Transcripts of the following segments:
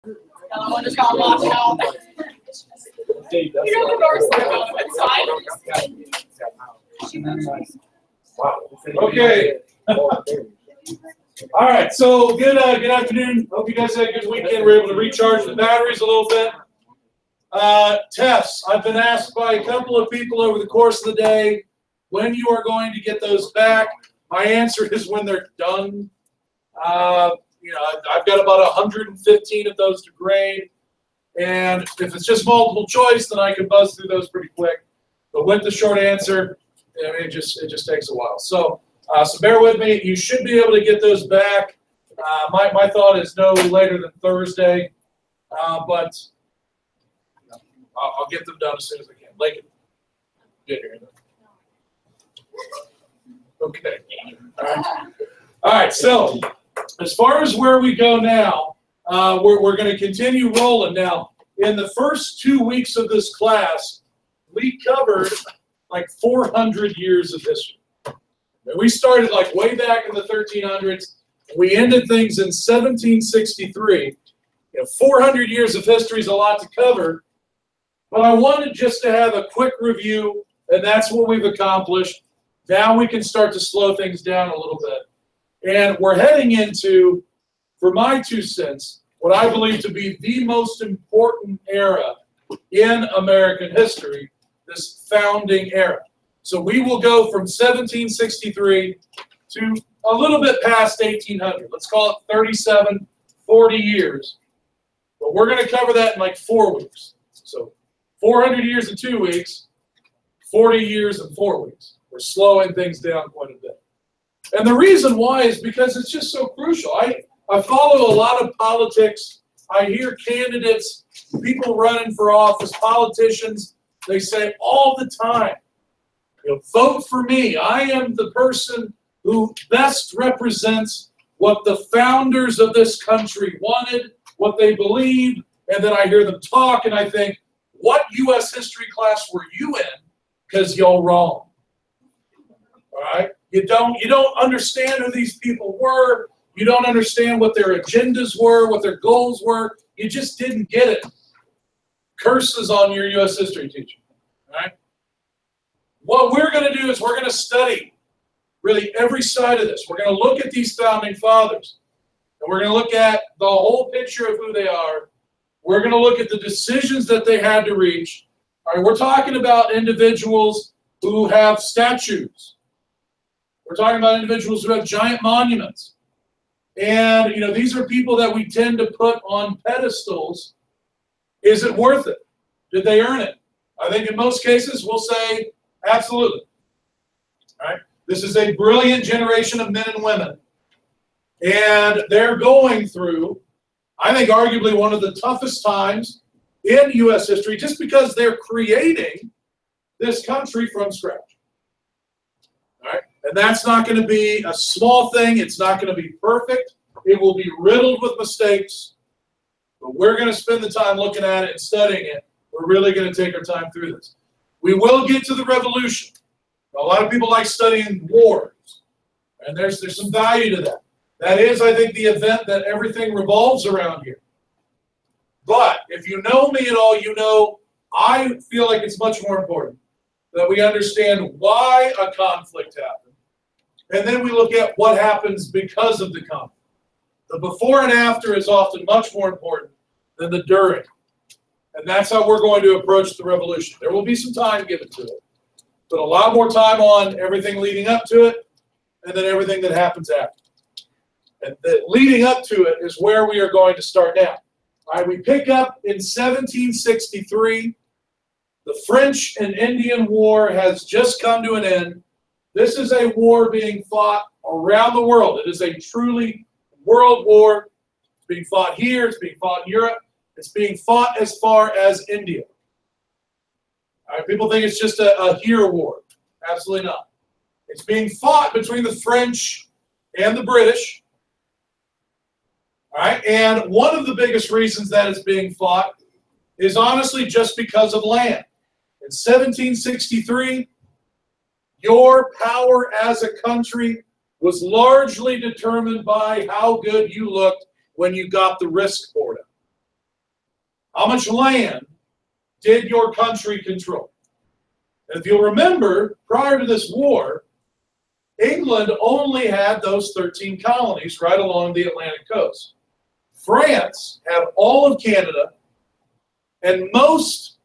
One just got locked out. You know the door's still on. It's fine. Wow. Okay. All right. So good afternoon. Hope you guys had a good weekend. We're able to recharge the batteries a little bit. Tests. I've been asked by a couple of people over the course of the day when you are going to get those back. My answer is when they're done. I've got about 115 of those to grade. And if it's just multiple choice, then I can buzz through those pretty quick. But with the short answer, it just takes a while. So bear with me. You should be able to get those back. My thought is no later than Thursday, but I'll get them done as soon as I can. Lincoln, get here. Okay. All right. So as far as where we go now, we're going to continue rolling. Now, in the first 2 weeks of this class, we covered like 400 years of history. And we started like way back in the 1300s. We ended things in 1763. 400 years of history is a lot to cover, but I wanted just to have a quick review, and that's what we've accomplished. Now we can start to slow things down a little bit. And we're heading into, for my 2 cents, what I believe to be the most important era in American history, this founding era. So we will go from 1763 to a little bit past 1800. Let's call it 37, 40 years. But we're going to cover that in like 4 weeks. So 400 years in 2 weeks, 40 years in 4 weeks. We're slowing things down quite a bit. And the reason why is because it's just so crucial. I follow a lot of politics. I hear candidates, people running for office, politicians, they say all the time, vote for me. I am the person who best represents what the founders of this country wanted, what they believed, and then I hear them talk and I think, what U.S. history class were you in? Because you're wrong. All right? You don't understand who these people were. You don't understand what their agendas were, what their goals were. You just didn't get it. Curses on your U.S. history teacher. All right? What we're going to do is we're going to study really every side of this. We're going to look at these founding fathers. And we're going to look at the whole picture of who they are. We're going to look at the decisions that they had to reach. All right, we're talking about individuals who have statues. We're talking about individuals who have giant monuments. And, these are people that we tend to put on pedestals. Is it worth it? Did they earn it? I think in most cases we'll say absolutely. All right? This is a brilliant generation of men and women. And they're going through, I think, arguably one of the toughest times in U.S. history just because they're creating this country from scratch. All right? And that's not going to be a small thing. It's not going to be perfect. It will be riddled with mistakes. But we're going to spend the time looking at it and studying it. We're really going to take our time through this. We will get to the revolution. A lot of people like studying wars. And there's some value to that. That is, I think, the event that everything revolves around here. But if you know me at all, you know I feel like it's much more important that we understand why a conflict happened. And then we look at what happens because of the conflict. The before and after is often much more important than the during. And that's how we're going to approach the revolution. There will be some time given to it, but a lot more time on everything leading up to it and then everything that happens after. And the leading up to it is where we are going to start now. All right, we pick up in 1763. The French and Indian War has just come to an end. This is a war being fought around the world. It is a truly world war. It's being fought here. It's being fought in Europe. It's being fought as far as India. All right, people think it's just a here war. Absolutely not. It's being fought between the French and the British. All right, and one of the biggest reasons that it's being fought is honestly just because of land. In 1763, your power as a country was largely determined by how good you looked when you got the risk quota. How much land did your country control? And if you'll remember, prior to this war, England only had those 13 colonies right along the Atlantic coast. France had all of Canada and most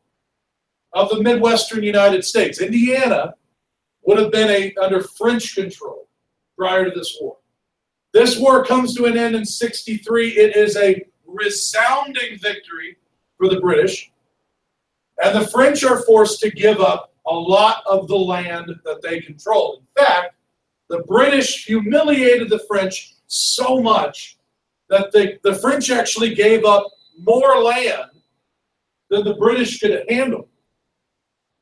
of the Midwestern United States. Indiana would have been under French control prior to this war. This war comes to an end in '63. It is a resounding victory for the British, and the French are forced to give up a lot of the land that they controlled. In fact, the British humiliated the French so much that the French actually gave up more land than the British could handle.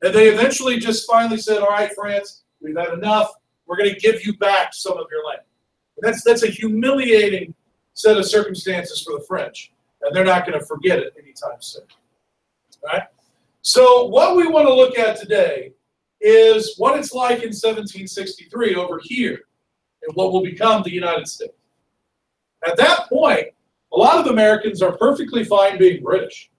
And they eventually just finally said, all right, France, we've had enough. We're going to give you back some of your land. And that's a humiliating set of circumstances for the French. And they're not going to forget it anytime soon. All right? So what we want to look at today is what it's like in 1763 over here in what will become the United States. At that point, a lot of Americans are perfectly fine being British.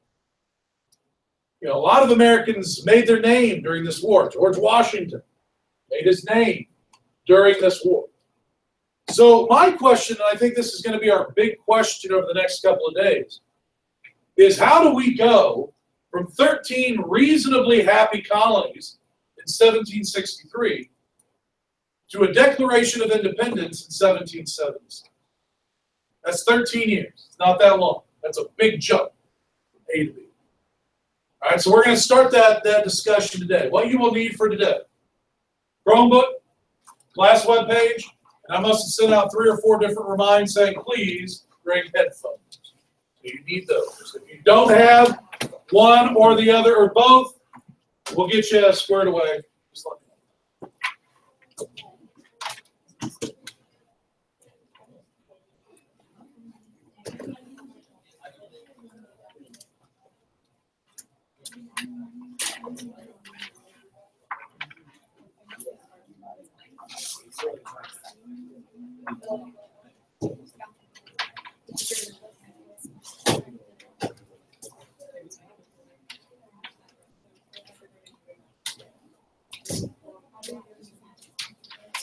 You know, a lot of Americans made their name during this war. George Washington made his name during this war. So my question, and I think this is going to be our big question over the next couple of days, is how do we go from 13 reasonably happy colonies in 1763 to a Declaration of Independence in 1776? That's 13 years. It's not that long. That's a big jump from A to B. All right, so we're going to start that discussion today. What you will need for today: Chromebook, class web page, and I must have sent out 3 or 4 different reminders saying, please bring headphones. So you need those. If you don't have one or the other or both, we'll get you squared away. Just let me know.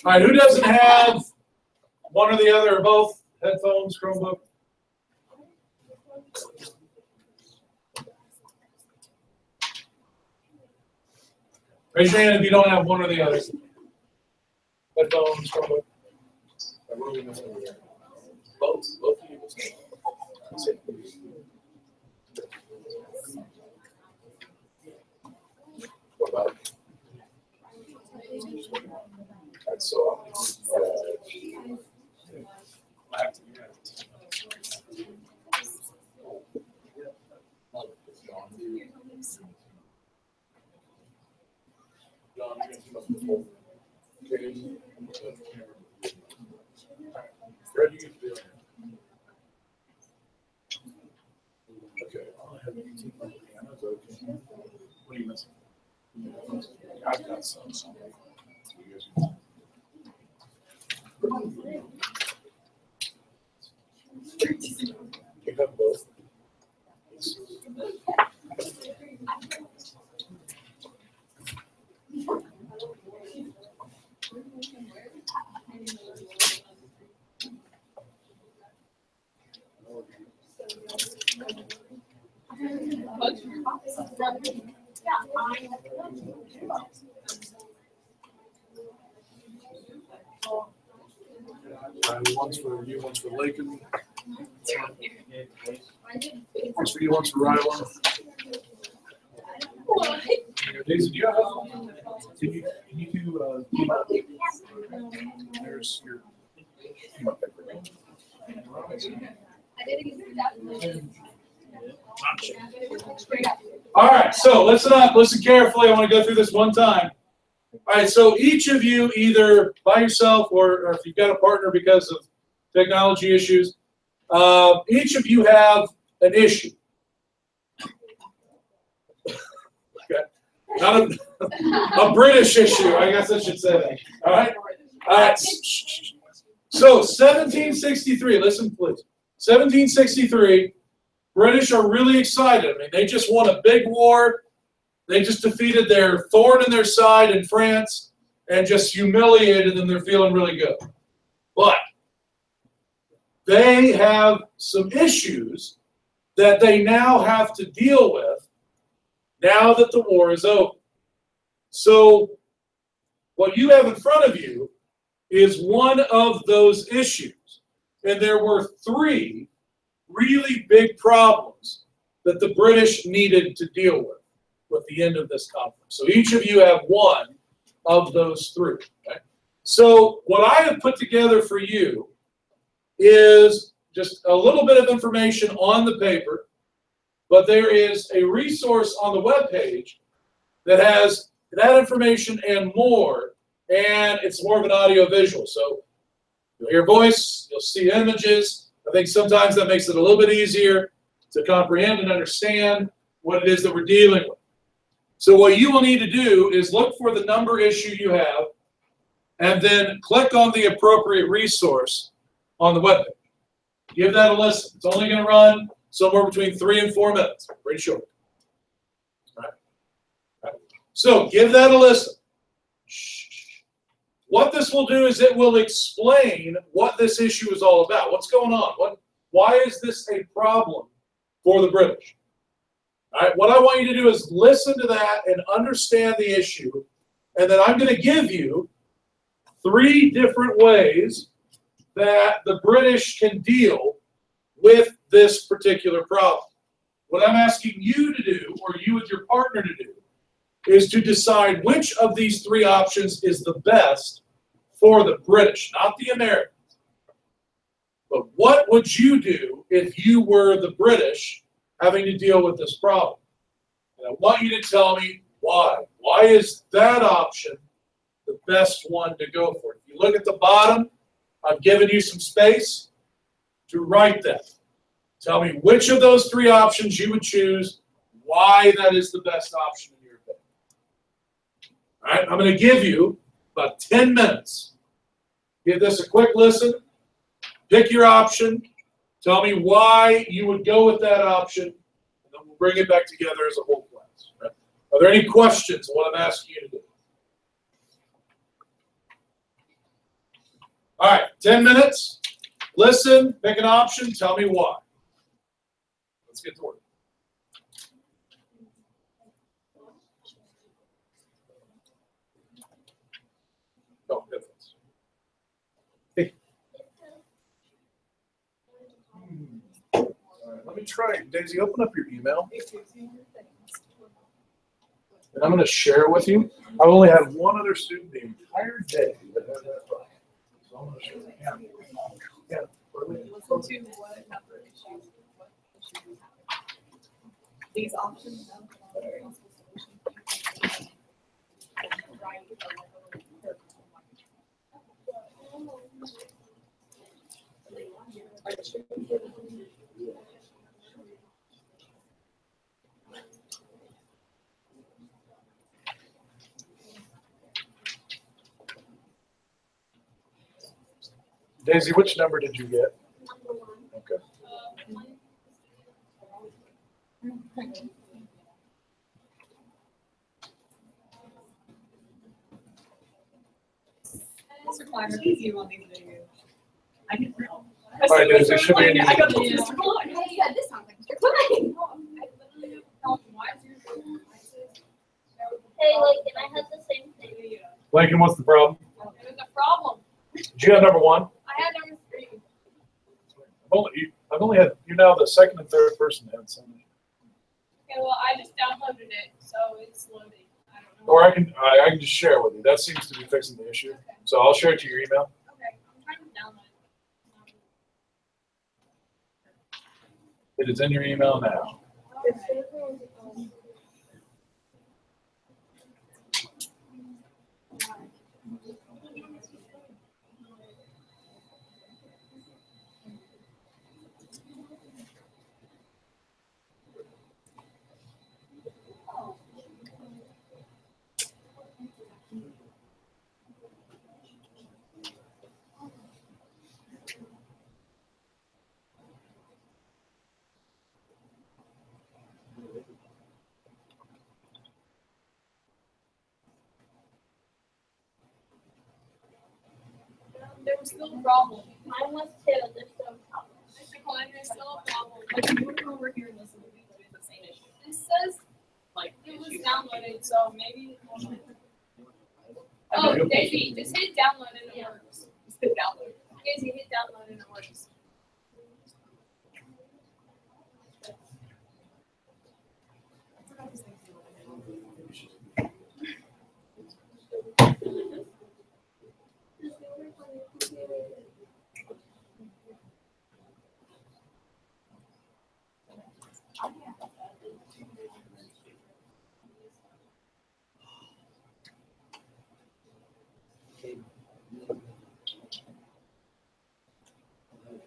All right, who doesn't have one or the other or both? Headphones, Chromebook? Raise your hand if you don't have one or the other. Headphones, Chromebook? Both of you. What about it? So, what are you missing? I've got some. You have both. One's for you, one's for Lakin. One's for you, one's for Ryla. Daisy, do you have? Can you do? There's your. All right, so listen up, listen carefully. I want to go through this one time. All right, so each of you, either by yourself or if you've got a partner because of technology issues, each of you have an issue. Okay. Not a British issue, I guess I should say that. All right? All right. So 1763, listen please. 1763, British are really excited. I mean, they just won a big war. They just defeated their thorn in their side in France and just humiliated them. They're feeling really good. But they have some issues that they now have to deal with now that the war is over. So what you have in front of you is one of those issues. And there were three really big problems that the British needed to deal with the end of this conference. So each of you have one of those three. Okay? So what I have put together for you is just a little bit of information on the paper, but there is a resource on the web page that has that information and more, and it's more of an audio visual. So you'll hear voice, you'll see images. I think sometimes that makes it a little bit easier to comprehend and understand what it is that we're dealing with. So what you will need to do is look for the number issue you have, and then click on the appropriate resource on the web page. Give that a listen. It's only going to run somewhere between 3 and 4 minutes. Pretty short. All right. All right. So give that a listen. What this will do is it will explain what this issue is all about. What's going on? Why is this a problem for the British? All right, what I want you to do is listen to that and understand the issue. And then I'm going to give you 3 different ways that the British can deal with this particular problem. What I'm asking you to do, or you with your partner to do, is to decide which of these 3 options is the best for the British, not the Americans. But what would you do if you were the British having to deal with this problem? And I want you to tell me why. Why is that option the best one to go for? If you look at the bottom, I've given you some space to write that. Tell me which of those 3 options you would choose, why that is the best option in your opinion. All right, I'm going to give you about 10 minutes. Give this a quick listen. Pick your option. Tell me why you would go with that option, and then we'll bring it back together as a whole class. Right? Are there any questions on what I'm asking you to do? All right, 10 minutes. Listen, pick an option, tell me why. Let's get to work. Oh, difference. Hey. All right, let me try. Daisy, open up your email. And I'm going to share with you. I've only had one other student the entire day that had that problem. So I'm going to share it. Yeah. Yeah. Listen to what number issues, what issues you have. These options. Daisy, which number did you get? Number 1. Okay. Mr. Clymer, he's you on these videos. I didn't know. All right, Daisy, it should be in I got your this Mr. Clymer. Hey, yeah, this sounds like Mr. Klein. Hey, like, and I had the same thing. Lincoln, what's the problem? There's a problem. Did you have number 1? I had number 3. I've only had, you're now the second and third person to have something. Okay, well, I just downloaded it, so it's loading. I don't know. Or I can just share it with you. That seems to be fixing the issue. Okay. So I'll share it to your email. Okay, I'm trying to download it. It is in your email now. was still a problem. Mine was too. There's no problem. Mine is still a problem. Like, you would come over here and listen to me, but it's the same issue. It says, like, it was downloaded, so maybe. Oh, Daisy, just hit download and it works. Just hit download. Daisy, hit download and it works.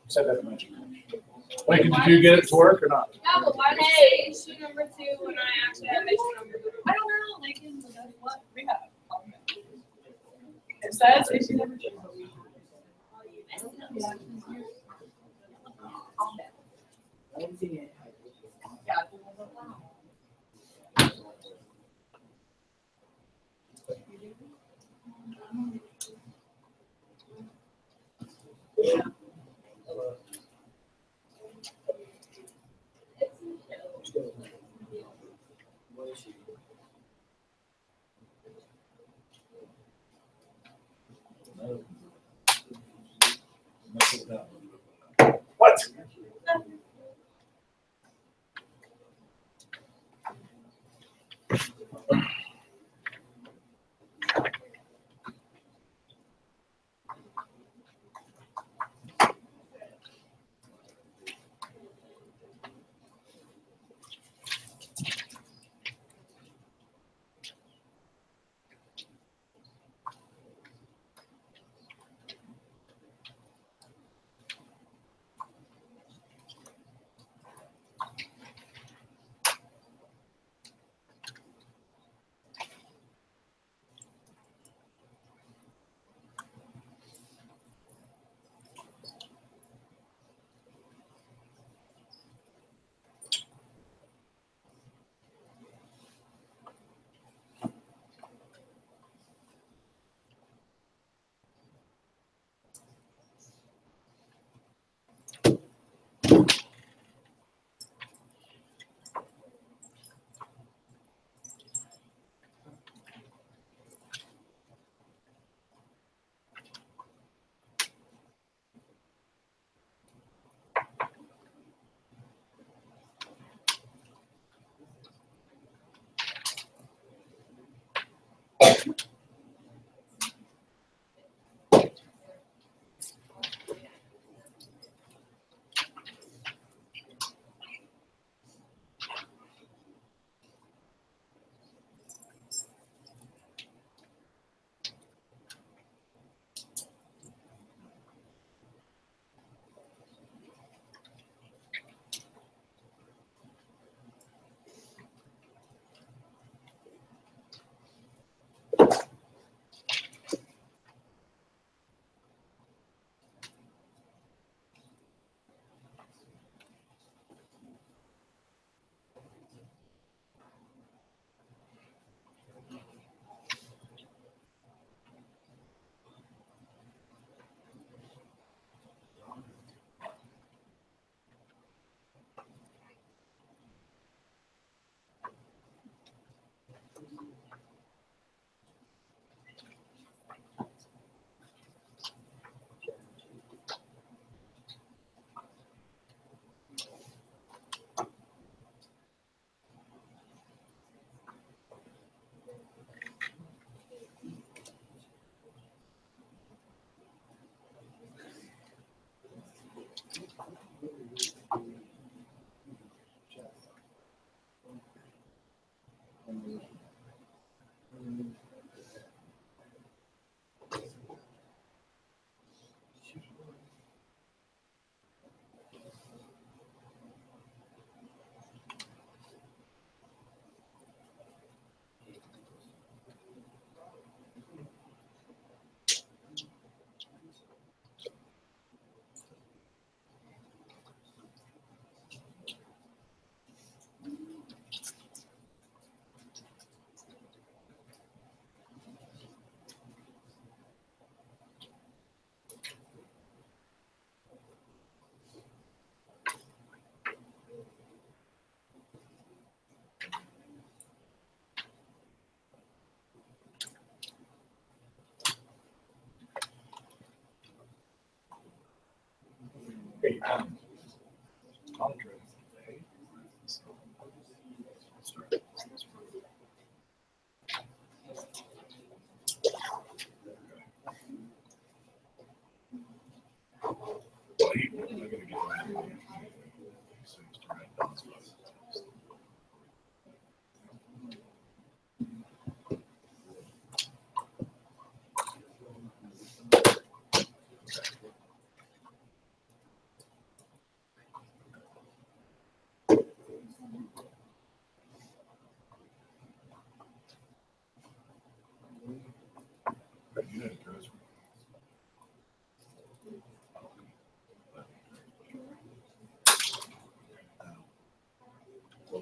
Said that much. Lincoln, did you get it to work or not? Yeah, but why did it say issue number 2 when I actually have issue number 2? I don't know, Lincoln, but that's what we have. It says issue number 2. What?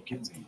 Kinsey.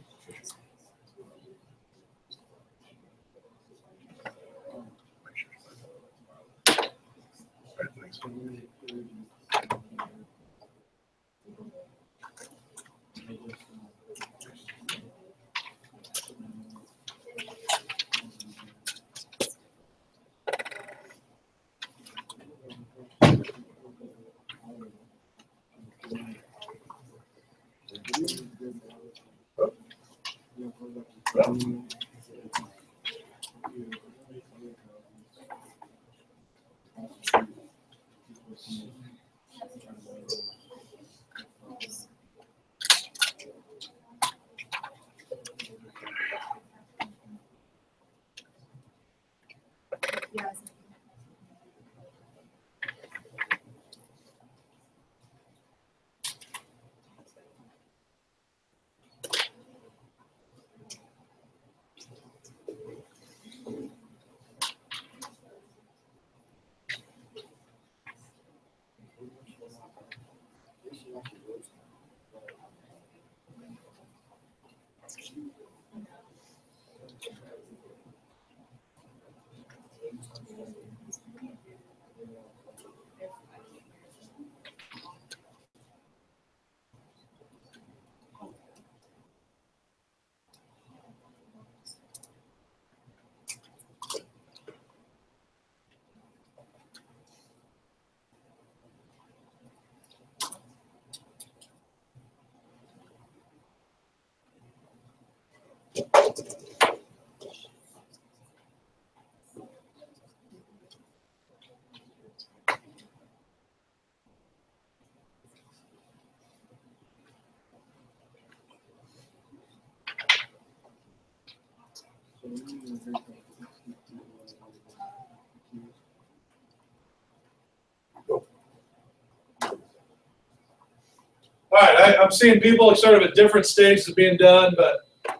All right, I'm seeing people sort of at different stages of being done, but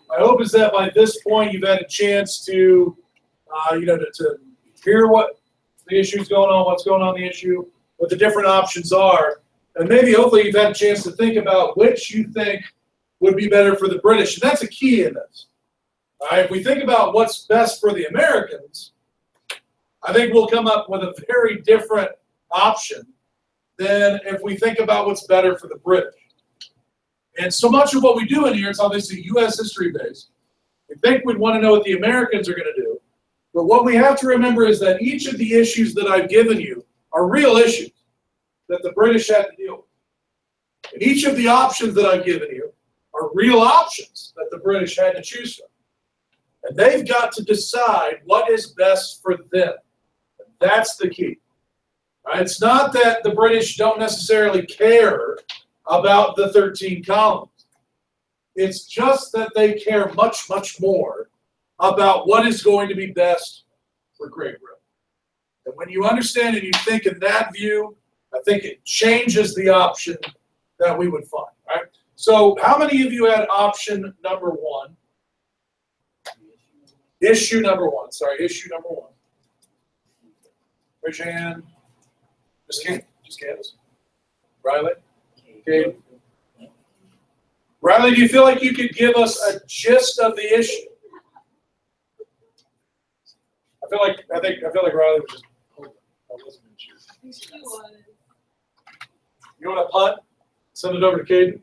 my hope is that by this point you've had a chance to, to hear what the issue's going on, what's going on in the issue, what the different options are, and maybe hopefully you've had a chance to think about which you think would be better for the British, and that's a key in this. All right, if we think about what's best for the Americans, I think we'll come up with a very different option than if we think about what's better for the British. And so much of what we do in here is obviously U.S. history based. We think we'd want to know what the Americans are going to do. But what we have to remember is that each of the issues that I've given you are real issues that the British had to deal with. And each of the options that I've given you are real options that the British had to choose from. And they've got to decide what is best for them. And that's the key. Right? It's not that the British don't necessarily care about the 13 colonies. It's just that they care much, much more about what is going to be best for Great Britain. And when you understand and you think in that view, I think it changes the option that we would find. Right? So how many of you had option number one? Issue number one. Sorry, issue number one. Raise your hand. Just Candace. Riley? Okay. Riley, do you feel like you could give us a gist of the issue? I feel like Riley was just. I wasn't sure. You want to punt? Send it over to Caden.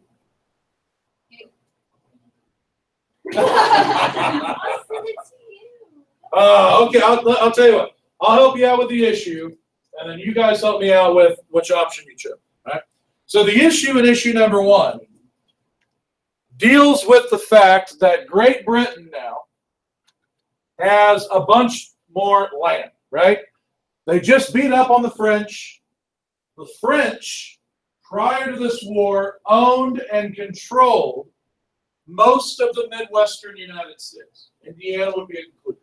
Okay, I'll tell you what. I'll help you out with the issue, and then you guys help me out with which option you chose. All right. So the issue in issue number 1 deals with the fact that Great Britain now has a bunch more land, right? They just beat up on the French. The French, prior to this war, owned and controlled most of the Midwestern United States. Indiana would be included.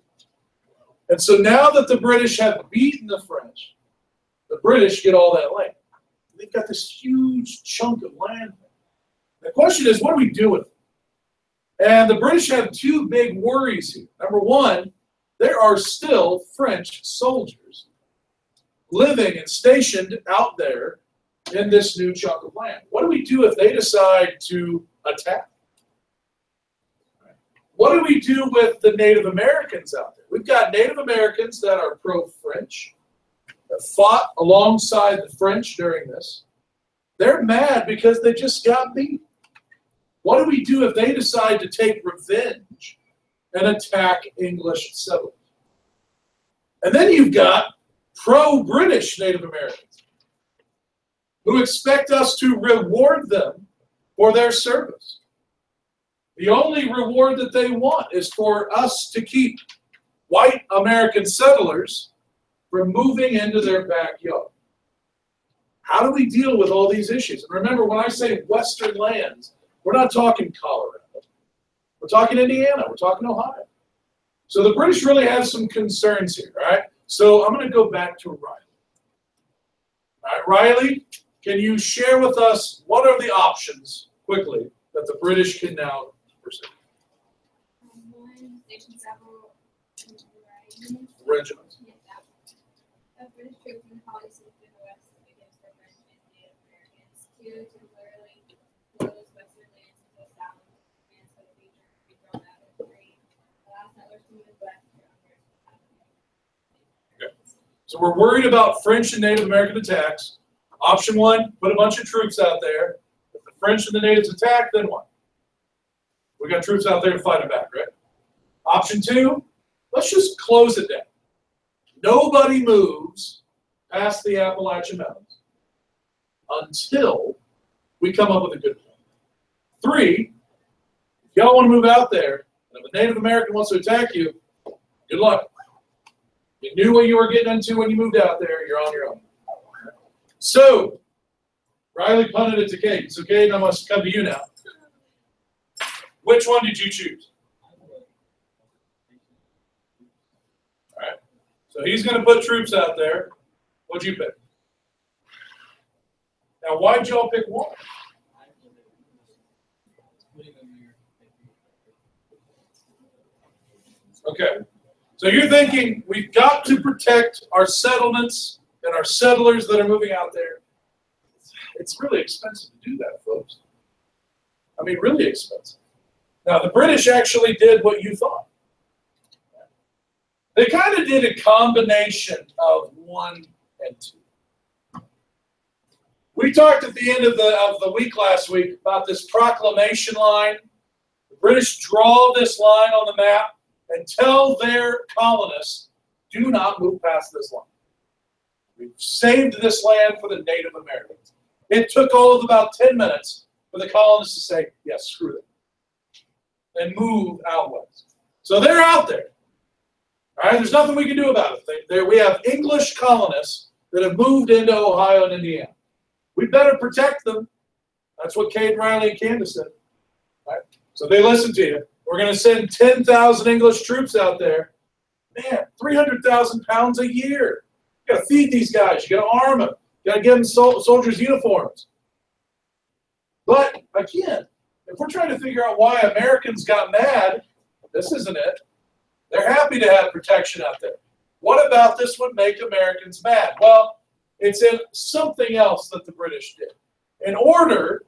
And so now that the British have beaten the French, the British get all that land. They've got this huge chunk of land. The question is, what do we do with it? And the British have 2 big worries here. Number 1, there are still French soldiers living and stationed out there in this new chunk of land. What do we do if they decide to attack? What do we do with the Native Americans out there? We've got Native Americans that are pro-French, that fought alongside the French during this. They're mad because they just got beat. What do we do if they decide to take revenge and attack English settlers? And then you've got pro-British Native Americans who expect us to reward them for their service. The only reward that they want is for us to keep white American settlers from moving into their backyard. How do we deal with all these issues? And remember, when I say Western lands, we're not talking Colorado. We're talking Indiana. We're talking Ohio. So the British really have some concerns here, all right? So I'm going to go back to Riley. All right, Riley, can you share with us what are the options, quickly, that the British can now pursue? One, station several Regiments. British troops and colonies in the West against the French and Native Americans. 2, temporarily close Western lands to the south and so the region be drawn out. 3, allow settlers to move west to Okay. So we're worried about French and Native American attacks. Option 1, put a bunch of troops out there. If the French and the natives attack, then what? We got troops out there to fight them back, right? Option 2, let's just close it down. Nobody moves past the Appalachian Mountains until we come up with a good plan. 3, if y'all want to move out there, and if a Native American wants to attack you, good luck. You knew what you were getting into when you moved out there. You're on your own. So, Riley punted it to Caden. So, Caden, I must come to you now. Which one did you choose? All right. So he's going to put troops out there. What'd you pick? Now, why'd y'all pick 1? Okay. So you're thinking we've got to protect our settlements and our settlers that are moving out there. It's really expensive to do that, folks. I mean, really expensive. Now, the British actually did what you thought. They kind of did a combination of 1 and 2. We talked at the end of the week last week about this proclamation line. The British draw this line on the map and tell their colonists, do not move past this line. We've saved this land for the Native Americans. It took all of about 10 minutes for the colonists to say, yes, screw them, and move out west. So they're out there. All right, there's nothing we can do about it. We have English colonists that have moved into Ohio and Indiana. We better protect them. That's what Cade, Riley, and Candace said. All right, so they listened to you. We're going to send 10,000 English troops out there. Man, 300,000 pounds a year. You got to feed these guys. You got to arm them. You got to give them soldiers' uniforms. But again, if we're trying to figure out why Americans got mad, this isn't it. They're happy to have protection out there. What about this would make Americans mad? Well, it's in something else that the British did. In order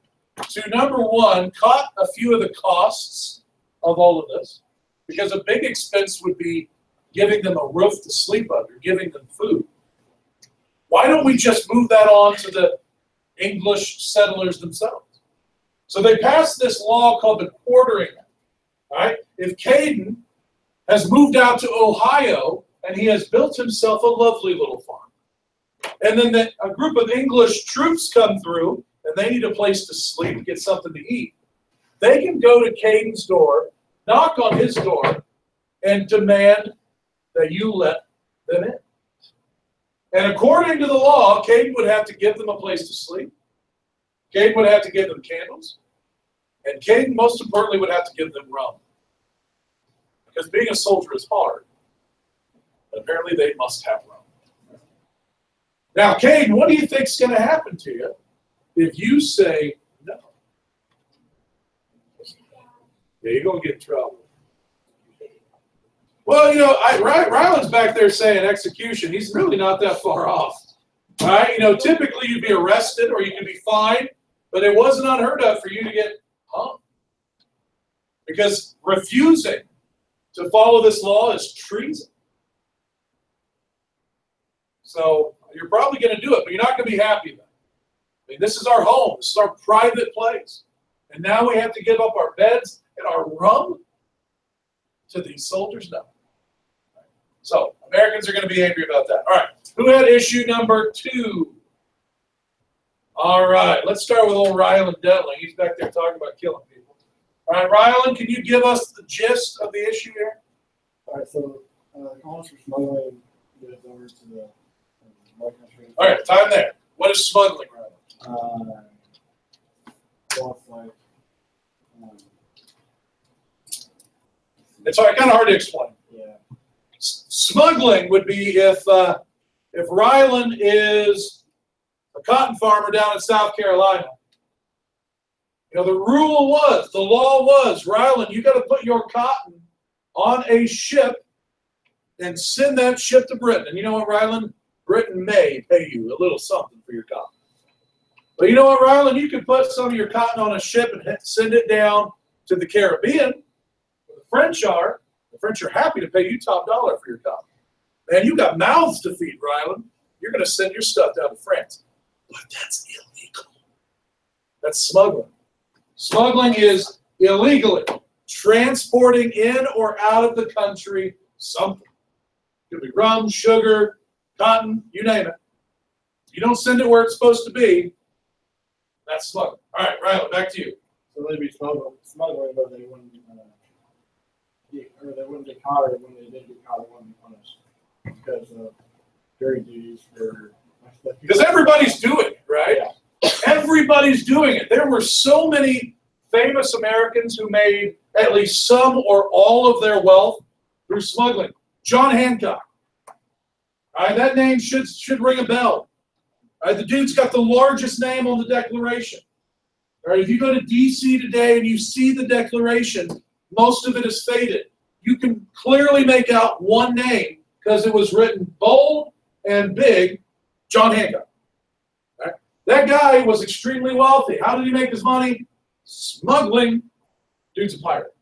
to, number 1, cut a few of the costs of all of this, because a big expense would be giving them a roof to sleep under, giving them food. Why don't we just move that on to the English settlers themselves? So they passed this law called the Quartering Act. All right? If Caden has moved out to Ohio and he has built himself a lovely little farm, and then a group of English troops come through and they need a place to sleep, get something to eat, they can go to Caden's door, knock on his door, and demand that you let them in. And according to the law, Caden would have to give them a place to sleep. Caden would have to give them candles. And Caden, most importantly, would have to give them rum. Because being a soldier is hard. But apparently they must have rum. Now, Caden, what do you think is going to happen to you if you say no? Yeah, you're going to get in trouble. Well, you know, Ryland's back there saying execution. He's really not that far off. All right, you know, typically you'd be arrested or you could be fined, but it wasn't unheard of for you to get hung. Because refusing to follow this law is treason. So you're probably going to do it, but you're not going to be happy about it. I mean, this is our home. This is our private place. And now we have to give up our beds and our rum to these soldiers? No. So Americans are going to be angry about that. All right. Who had issue number 2? All right. Let's start with old Ryland Detling. He's back there talking about killing people. All right, Ryland, can you give us the gist of the issue here? All right, so calls for smuggling goods over to the white country. All right, time there. What is smuggling, Ryland? Well, it's like, It's kind of hard to explain. yeah. Smuggling would be if Ryland is a cotton farmer down in South Carolina. You know, the rule was, the law was, Ryland, you got to put your cotton on a ship and send that ship to Britain. And you know what, Ryland? Britain may pay you a little something for your cotton. But you know what, Ryland? You can put some of your cotton on a ship and send it down to the Caribbean. The French are happy to pay you top dollar for your cotton. Man, you got mouths to feed, Ryland. You're going to send your stuff down to France. But that's illegal. That's smuggling. Smuggling is illegally transporting in or out of the country something. It could be rum, sugar, cotton, you name it. You don't send it where it's supposed to be, that's smuggling. All right, Ryland, back to you. So they'd be smuggling, but they wouldn't get caught, or when they did get caught, they wouldn't be punished because of jury duties for. Because everybody's doing it, right? Yeah. Everybody's doing it. There were so many famous Americans who made at least some or all of their wealth through smuggling. John Hancock. All right, that name should ring a bell. All right, the dude's got the largest name on the Declaration. All right, if you go to D.C. today and you see the Declaration, most of it is faded. You can clearly make out one name because it was written bold and big, John Hancock. All right? That guy was extremely wealthy. How did he make his money? Smuggling. Dude's a pirate.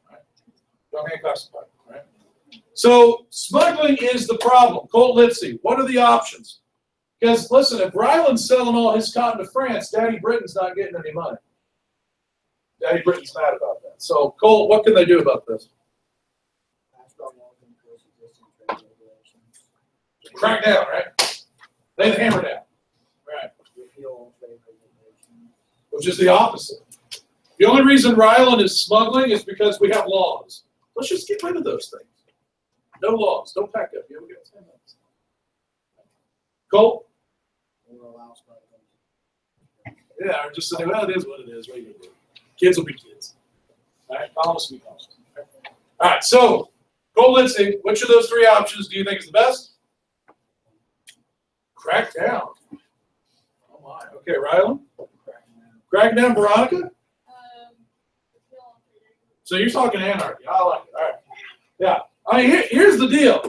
All right? John Hancock's a pirate. All right? So smuggling is the problem. Colt Litzy, what are the options? Because, listen, if Ryland's selling all his cotton to France, Daddy Britain's not getting any money. Daddy Britain's mad about that. So, Colt, what can they do about this? Crack down, right? Lay the hammer down. Right. Which is the opposite. The only reason Ryland is smuggling is because we have laws. Let's just get rid of those things. No laws. Don't pack up. You only got 10 minutes. Colt? Yeah, just say, well, it is what it is. What are you going to do? Kids will be kids. All right, columnists will be columnists. All right, so, Colt Litzy, which of those 3 options do you think is the best? Crack down. Oh my. Okay, Ryland? Crack down, Veronica? So you're talking anarchy. I like it. All right. Yeah. I mean, here's the deal.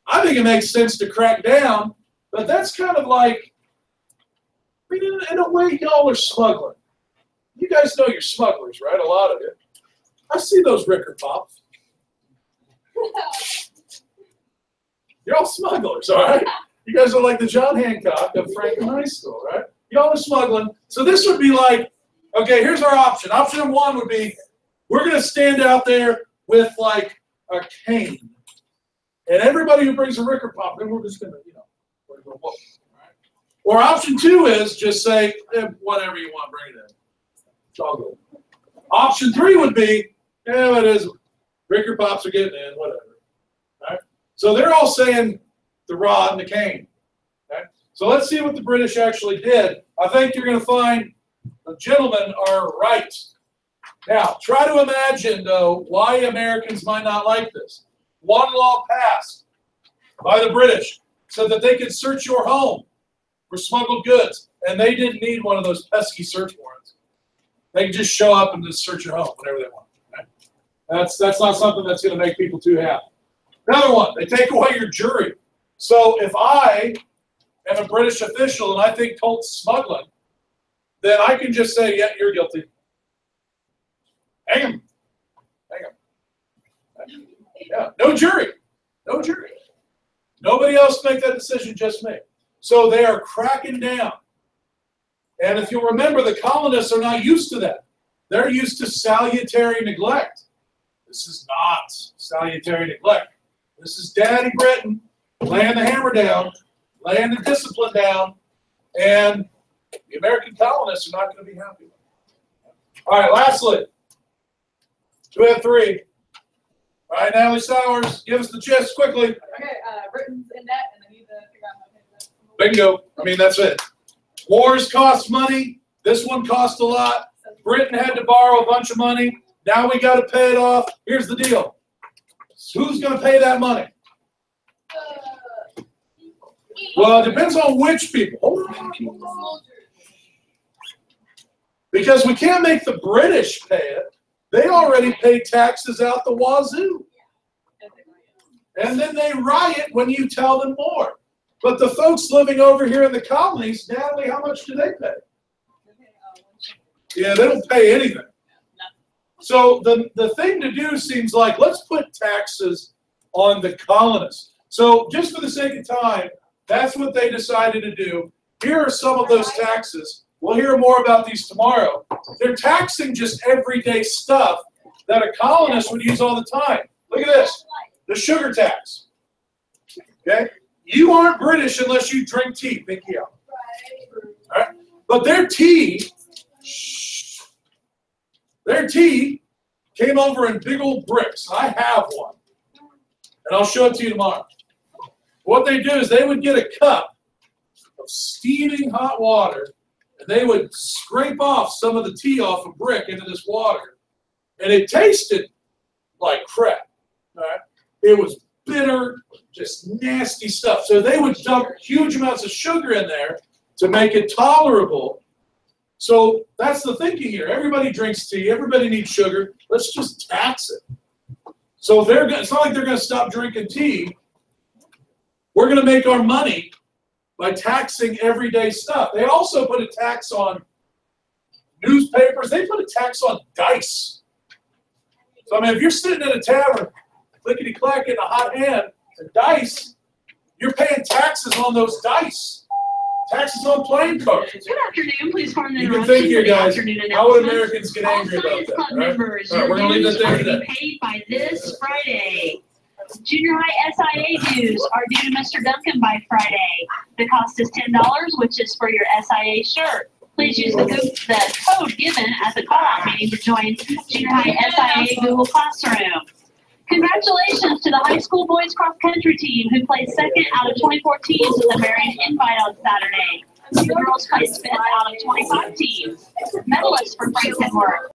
I think it makes sense to crack down, but that's kind of like, I mean, in a way, y'all are smuggling. You guys know you're smugglers, right? A lot of it. I see those Ricker Pops. You're all smugglers, all right? You guys are like the John Hancock of Franklin High School, right? Y'all are smuggling. So this would be like, okay, here's our option. Option 1 would be, we're going to stand out there with like a cane. And everybody who brings a Ricker Pop, then we're just going to, we're going to whoop them, right? Or option 2 is just say, whatever you want, bring it in. It's all good. Option 3 would be, it is. Ricker Pops are getting in, whatever. All right? So they're all saying the rod and the cane. Okay? So let's see what the British actually did. I think you're going to find the gentlemen are right. Now, try to imagine, though, why Americans might not like this. One law passed by the British so that they could search your home for smuggled goods, and they didn't need one of those pesky search warrants. They could just show up and just search your home whenever they want. Okay? That's not something that's going to make people too happy. Another one, they take away your jury. So if I am a British official and I think Colt's smuggling, then I can just say, yeah, you're guilty. Hang him. Hang him. Yeah, no jury. No jury. Nobody else make that decision, just me. So they are cracking down. And if you'll remember, the colonists are not used to that. They're used to salutary neglect. This is not salutary neglect. This is Daddy Britain laying the hammer down, laying the discipline down, and the American colonists are not going to be happy with it. All right, lastly, we have 3. All right, Natalie Sowers, give us the gist quickly. Okay, Britain's in debt, and they need to figure out how to pay that. Bingo. I mean, that's it. Wars cost money. This one cost a lot. Britain had to borrow a bunch of money. Now we got to pay it off. Here's the deal. Who's going to pay that money? Well, it depends on which people. Hold on. Because we can't make the British pay it. They already pay taxes out the wazoo. And then they riot when you tell them more. But the folks living over here in the colonies, Natalie, how much do they pay? Yeah, they don't pay anything. So the thing to do seems like, let's put taxes on the colonists. So just for the sake of time, that's what they decided to do. Here are some of those taxes. We'll hear more about these tomorrow. They're taxing just everyday stuff that a colonist would use all the time. Look at this, the sugar tax. Okay? You aren't British unless you drink tea, pinky out. All right? But their tea came over in big old bricks. I have one. And I'll show it to you tomorrow. What they do is they would get a cup of steaming hot water, and they would scrape off some of the tea off a brick into this water. And it tasted like crap. All right? It was bitter, just nasty stuff. So they would dump huge amounts of sugar in there to make it tolerable. So that's the thinking here. Everybody drinks tea. Everybody needs sugar. Let's just tax it. So it's not like they're going to stop drinking tea. We're going to make our money by taxing everyday stuff. They also put a tax on newspapers. They put a tax on dice. So, I mean, if you're sitting at a tavern, clickety-clack in a hot hand, and dice, you're paying taxes on those dice. Taxes on playing cards. Good afternoon, please form the You can interruption think here, for the guys. afternoon How would announcements. Americans get All angry about Science that? Club All right? members, All right, we're your gonna leave dues that there are to today. be paid by this Friday. Junior high SIA dues are due to Mr. Duncan by Friday. The cost is $10, which is for your SIA shirt. Please use the code given at the call-out meeting to join Junior High SIA Google Classroom. Congratulations to the high school boys cross country team who placed second out of 24 teams in the Marion Invite on Saturday. The girls placed fifth out of 25 teams. Medalists for Frankenworth.